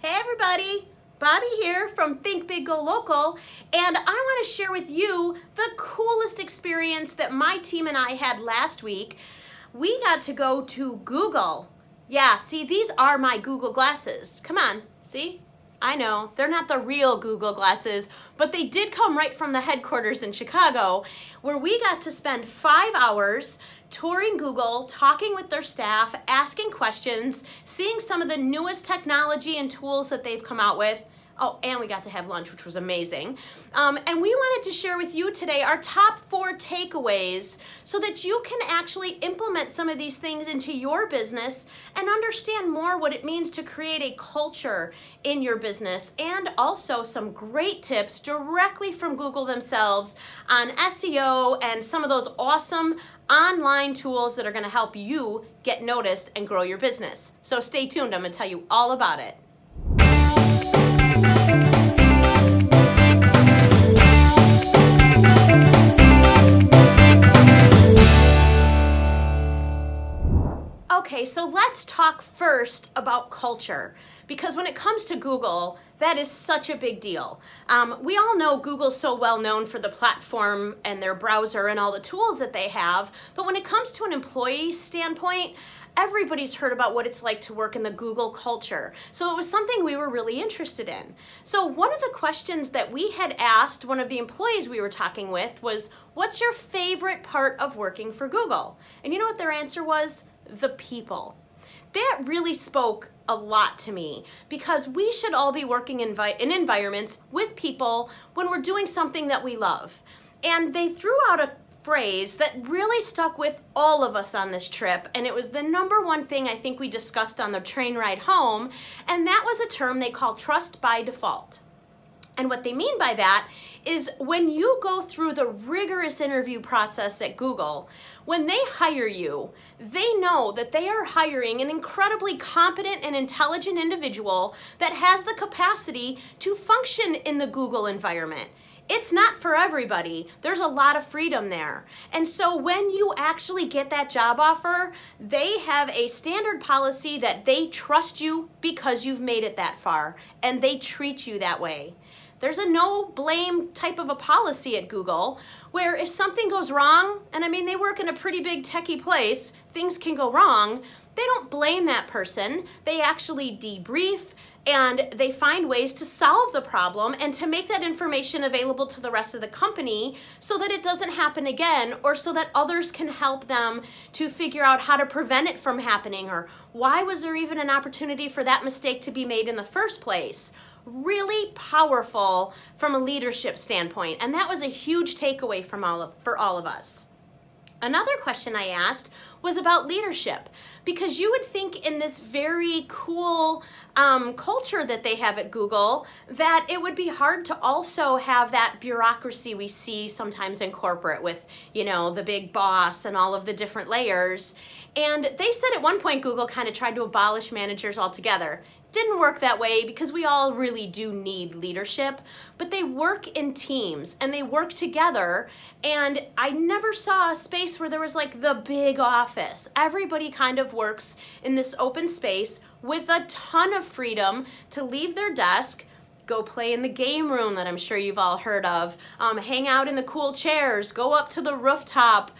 Hey everybody, Bobby here from Think Big Go Local, and I want to share with you the coolest experience that my team and I had last week. We got to go to Google. Yeah, see, these are my Google glasses. Come on, see? I know, they're not the real Google glasses, but they did come right from the headquarters in Chicago, where we got to spend 5 hours touring Google, talking with their staff, asking questions, seeing some of the newest technology and tools that they've come out with. Oh, and we got to have lunch, which was amazing. And we wanted to share with you today our top 4 takeaways so that you can actually implement some of these things into your business and understand more what it means to create a culture in your business, and also some great tips directly from Google themselves on SEO and some of those awesome online tools that are going to help you get noticed and grow your business. So stay tuned, I'm going to tell you all about it. Okay, so let's talk first about culture, because when it comes to Google, that is such a big deal. We all know Google's so well known for the platform and their browser and all the tools that they have, but when it comes to an employee standpoint, everybody's heard about what it's like to work in the Google culture. So it was something we were really interested in. So one of the questions that we had asked one of the employees we were talking with was, what's your favorite part of working for Google? And you know what their answer was? The people. That really spoke a lot to me, because we should all be working in environments with people when we're doing something that we love. And they threw out a phrase that really stuck with all of us on this trip, and it was the #1 thing I think we discussed on the train ride home, and that was a term they call trust by default. And what they mean by that is when you go through the rigorous interview process at Google, when they hire you, they know that they are hiring an incredibly competent and intelligent individual that has the capacity to function in the Google environment. It's not for everybody. There's a lot of freedom there. And so when you actually get that job offer, they have a standard policy that they trust you because you've made it that far, and they treat you that way. There's a no blame type of a policy at Google where if something goes wrong, and I mean they work in a pretty big techie place, things can go wrong, they don't blame that person. They actually debrief and they find ways to solve the problem and to make that information available to the rest of the company so that it doesn't happen again, or so that others can help them to figure out how to prevent it from happening, or why was there even an opportunity for that mistake to be made in the first place. Really powerful from a leadership standpoint, and that was a huge takeaway for all of us. Another question I asked was about leadership, because you would think in this very cool culture that they have at Google that it would be hard to also have that bureaucracy we see sometimes in corporate with, you know, the big boss and all of the different layers. And they said at one point Google kind of tried to abolish managers altogether. Didn't work that way, because we all really do need leadership, but they work in teams and they work together, and I never saw a space where there was like the big office. Everybody kind of works in this open space with a ton of freedom to leave their desk, go play in the game room that I'm sure you've all heard of, hang out in the cool chairs, go up to the rooftop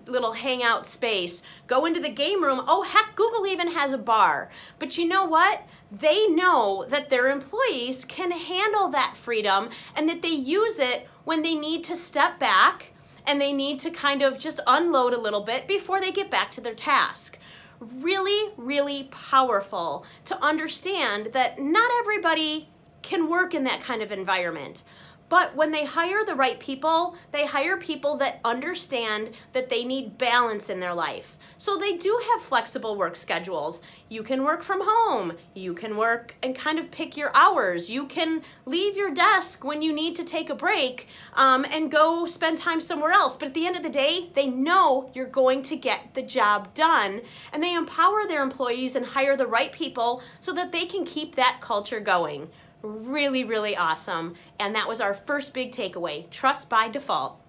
little hangout space, go into the game room. Oh heck, Google even has a bar. But you know what? They know that their employees can handle that freedom and that they use it when they need to step back and they need to kind of just unload a little bit before they get back to their task. Really, really powerful to understand that not everybody can work in that kind of environment. But when they hire the right people, they hire people that understand that they need balance in their life. So they do have flexible work schedules. You can work from home. You can work and kind of pick your hours. You can leave your desk when you need to take a break and go spend time somewhere else. But at the end of the day, they know you're going to get the job done, and they empower their employees and hire the right people so that they can keep that culture going. Really, really awesome. And that was our first big takeaway, trust by default.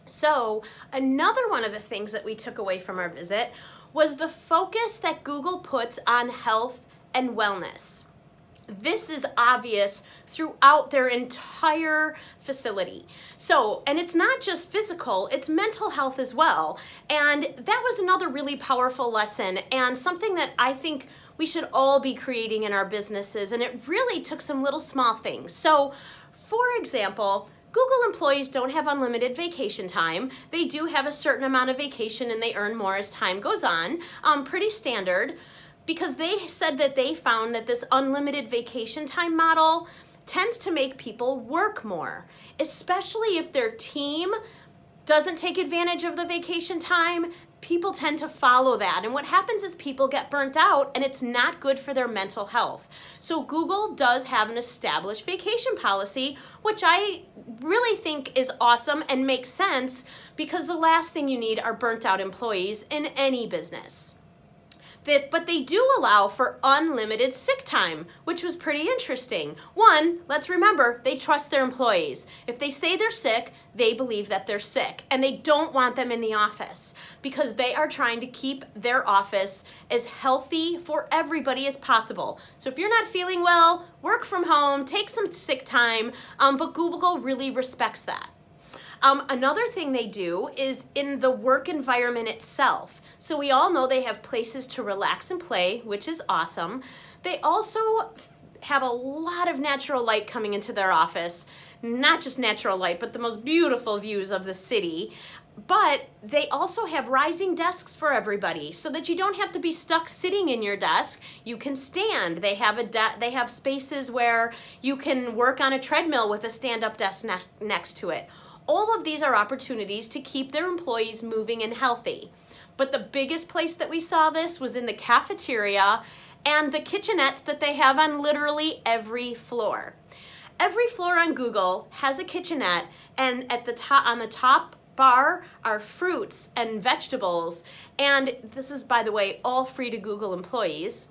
So another one of the things that we took away from our visit was the focus that Google puts on health and wellness. This is obvious throughout their entire facility. So, and it's not just physical, it's mental health as well. And that was another really powerful lesson and something that I think we should all be creating in our businesses. And it really took some little small things. So, for example, Google employees don't have unlimited vacation time. They do have a certain amount of vacation and they earn more as time goes on, pretty standard. Because they said that they found that this unlimited vacation time model tends to make people work more, especially if their team doesn't take advantage of the vacation time. People tend to follow that. And what happens is people get burnt out and it's not good for their mental health. So Google does have an established vacation policy, which I really think is awesome and makes sense because the last thing you need are burnt out employees in any business. But they do allow for unlimited sick time, which was pretty interesting. One, let's remember, they trust their employees. If they say they're sick, they believe that they're sick, and they don't want them in the office because they are trying to keep their office as healthy for everybody as possible. So if you're not feeling well, work from home, take some sick time, but Google really respects that. Another thing they do is in the work environment itself. So we all know they have places to relax and play, which is awesome. They also have a lot of natural light coming into their office. Not just natural light, but the most beautiful views of the city. But they also have rising desks for everybody so that you don't have to be stuck sitting in your desk. You can stand. They have spaces where you can work on a treadmill with a stand-up desk next to it. All of these are opportunities to keep their employees moving and healthy. But the biggest place that we saw this was in the cafeteria and the kitchenettes that they have on literally every floor. Every floor on Google has a kitchenette, and at the top, on the top bar are fruits and vegetables. And this is, by the way, all free to Google employees.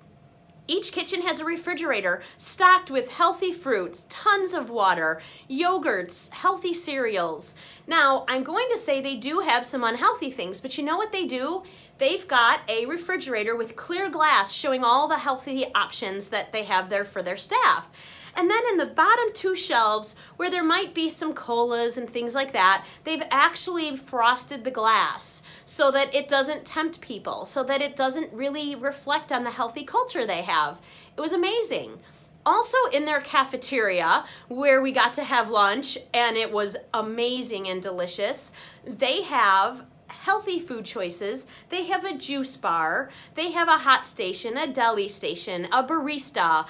Each kitchen has a refrigerator stocked with healthy fruits, tons of water, yogurts, healthy cereals. Now, I'm going to say they do have some unhealthy things, but you know what they do? They've got a refrigerator with clear glass showing all the healthy options that they have there for their staff. And then in the bottom two shelves, where there might be some colas and things like that, they've actually frosted the glass so that it doesn't tempt people, so that it doesn't really reflect on the healthy culture they have. It was amazing. Also in their cafeteria, where we got to have lunch, and it was amazing and delicious, they have healthy food choices. They have a juice bar, they have a hot station, a deli station, a barista,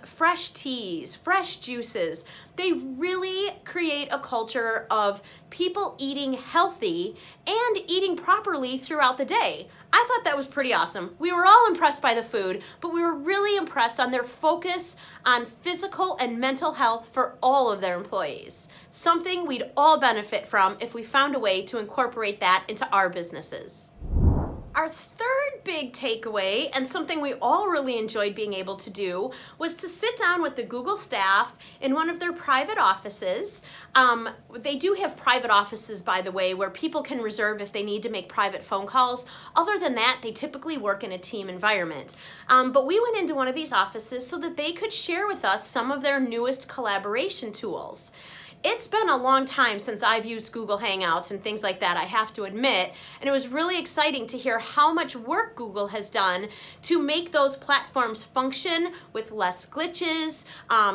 fresh teas, fresh juices. They really create a culture of people eating healthy and eating properly throughout the day. I thought that was pretty awesome. We were all impressed by the food, but we were really impressed on their focus on physical and mental health for all of their employees. Something we'd all benefit from if we found a way to incorporate that into our businesses. Our third big takeaway, and something we all really enjoyed being able to do, was to sit down with the Google staff in one of their private offices. They do have private offices, by the way, where people can reserve if they need to make private phone calls. Other than that, they typically work in a team environment. But we went into one of these offices so that they could share with us some of their newest collaboration tools. It's been a long time since I've used Google Hangouts and things like that, I have to admit, and it was really exciting to hear how much work Google has done to make those platforms function with less glitches.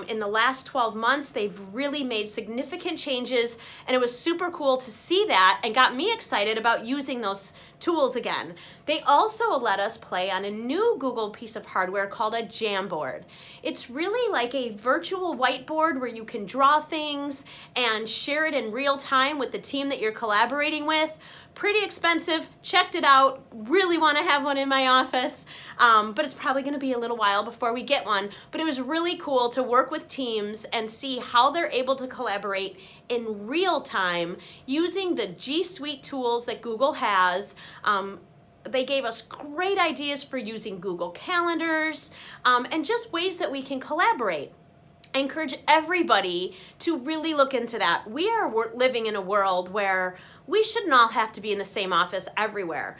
In the last 12 months, they've really made significant changes, and it was super cool to see that and got me excited about using those tools again. They also let us play on a new Google piece of hardware called a Jamboard. It's really like a virtual whiteboard where you can draw things and share it in real time with the team that you're collaborating with. Pretty expensive, checked it out, really want to have one in my office, but it's probably going to be a little while before we get one. But it was really cool to work with teams and see how they're able to collaborate in real time using the G Suite tools that Google has. They gave us great ideas for using Google Calendars and just ways that we can collaborate. I encourage everybody to really look into that. We are living in a world where we shouldn't all have to be in the same office everywhere.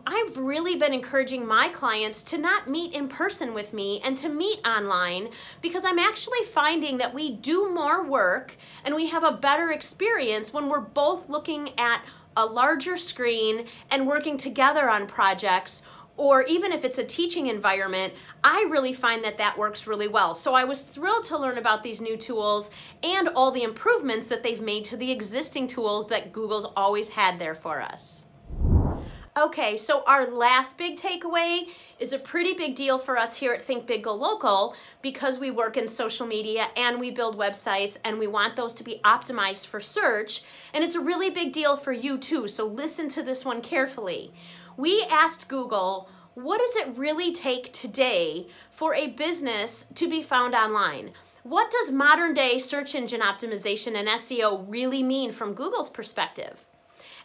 I've really been encouraging my clients to not meet in person with me and to meet online, because I'm actually finding that we do more work and we have a better experience when we're both looking at a larger screen and working together on projects. Or even if it's a teaching environment, I really find that that works really well. So I was thrilled to learn about these new tools and all the improvements that they've made to the existing tools that Google's always had there for us. Okay, so our last big takeaway is a pretty big deal for us here at Think Big Go Local, because we work in social media and we build websites and we want those to be optimized for search. And it's a really big deal for you too, so listen to this one carefully. We asked Google, what does it really take today for a business to be found online? What does modern day search engine optimization and SEO really mean from Google's perspective?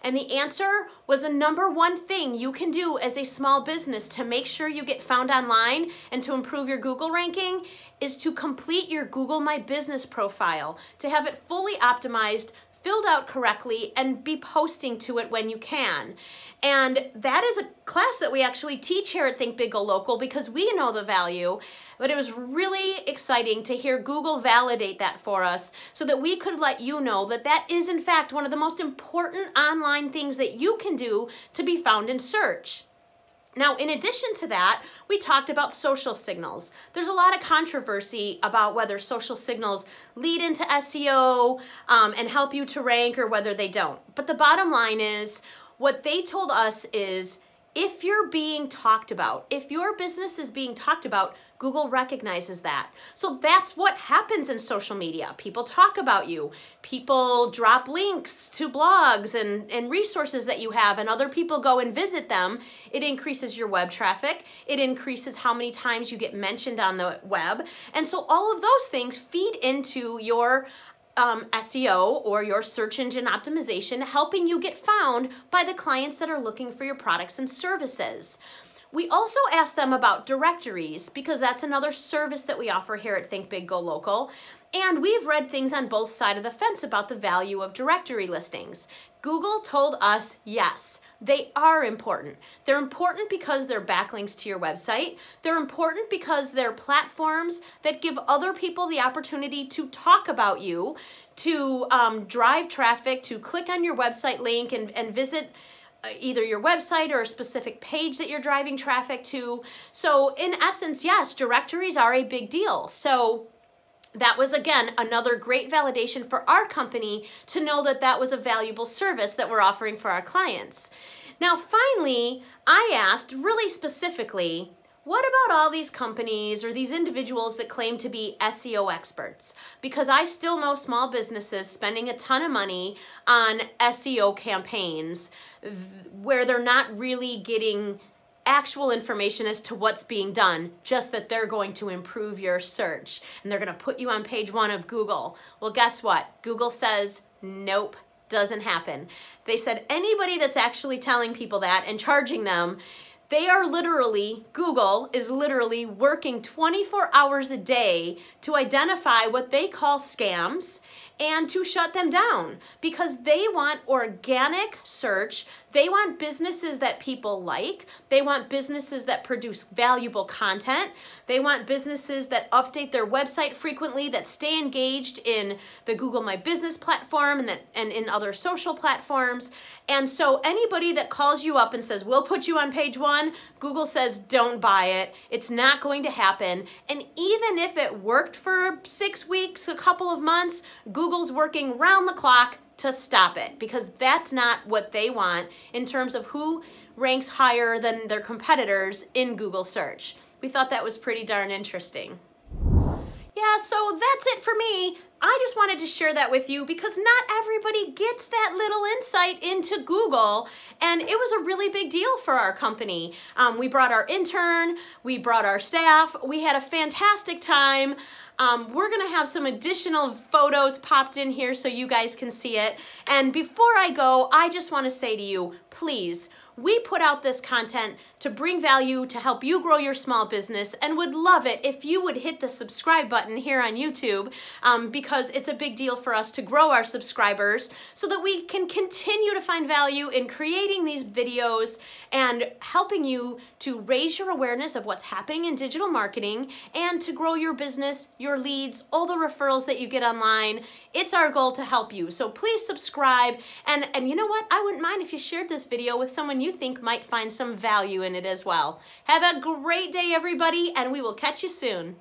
And the answer was the #1 thing you can do as a small business to make sure you get found online and to improve your Google ranking is to complete your Google My Business profile, to have it fully optimized, filled out correctly, and be posting to it when you can. And that is a class that we actually teach here at Think Big Go Local because we know the value, but it was really exciting to hear Google validate that for us so that we could let you know that that is in fact one of the most important online things that you can do to be found in search. Now, in addition to that, we talked about social signals. There's a lot of controversy about whether social signals lead into SEO and help you to rank or whether they don't. But the bottom line is, what they told us is, if you're being talked about, if your business is being talked about, Google recognizes that. So that's what happens in social media. People talk about you. People drop links to blogs and resources that you have, and other people go and visit them. It increases your web traffic. It increases how many times you get mentioned on the web. And so all of those things feed into your SEO or your search engine optimization, helping you get found by the clients that are looking for your products and services. We also asked them about directories because that's another service that we offer here at Think Big Go Local. And we've read things on both sides of the fence about the value of directory listings. Google told us, yes, they are important. They're important because they're backlinks to your website. They're important because they're platforms that give other people the opportunity to talk about you, to drive traffic, to click on your website link and visit either your website or a specific page that you're driving traffic to. So in essence, yes, directories are a big deal. So that was, again, another great validation for our company to know that that was a valuable service that we're offering for our clients. Now, finally, I asked really specifically, what about all these companies or these individuals that claim to be SEO experts? Because I still know small businesses spending a ton of money on SEO campaigns where they're not really getting actual information as to what's being done, just that they're going to improve your search and they're going to put you on page 1 of Google. Well, guess what? Google says, nope, doesn't happen. They said anybody that's actually telling people that and charging them, they are literally, Google is literally working 24 hours a day to identify what they call scams and to shut them down because they want organic search. They want businesses that people like. They want businesses that produce valuable content. They want businesses that update their website frequently, that stay engaged in the Google My Business platform and in other social platforms. And so anybody that calls you up and says, we'll put you on page 1, Google says, don't buy it. It's not going to happen. And even if it worked for 6 weeks, a couple of months, Google's working round the clock to stop it because that's not what they want in terms of who ranks higher than their competitors in Google search. We thought that was pretty darn interesting. Yeah, so that's it for me. I just wanted to share that with you because not everybody gets that little insight into Google, and it was a really big deal for our company. We brought our intern, we brought our staff, we had a fantastic time. We're gonna have some additional photos popped in here so you guys can see it. And before I go, I just wanna say to you, please, We put out this content to bring value to help you grow your small business, and would love it if you would hit the subscribe button here on YouTube, because it's a big deal for us to grow our subscribers so that we can continue to find value in creating these videos and helping you to raise your awareness of what's happening in digital marketing and to grow your business, your leads, all the referrals that you get online. It's our goal to help you. So please subscribe, and you know what? I wouldn't mind if you shared this video with someone you think might find some value in it as well. Have a great day, everybody, and we will catch you soon.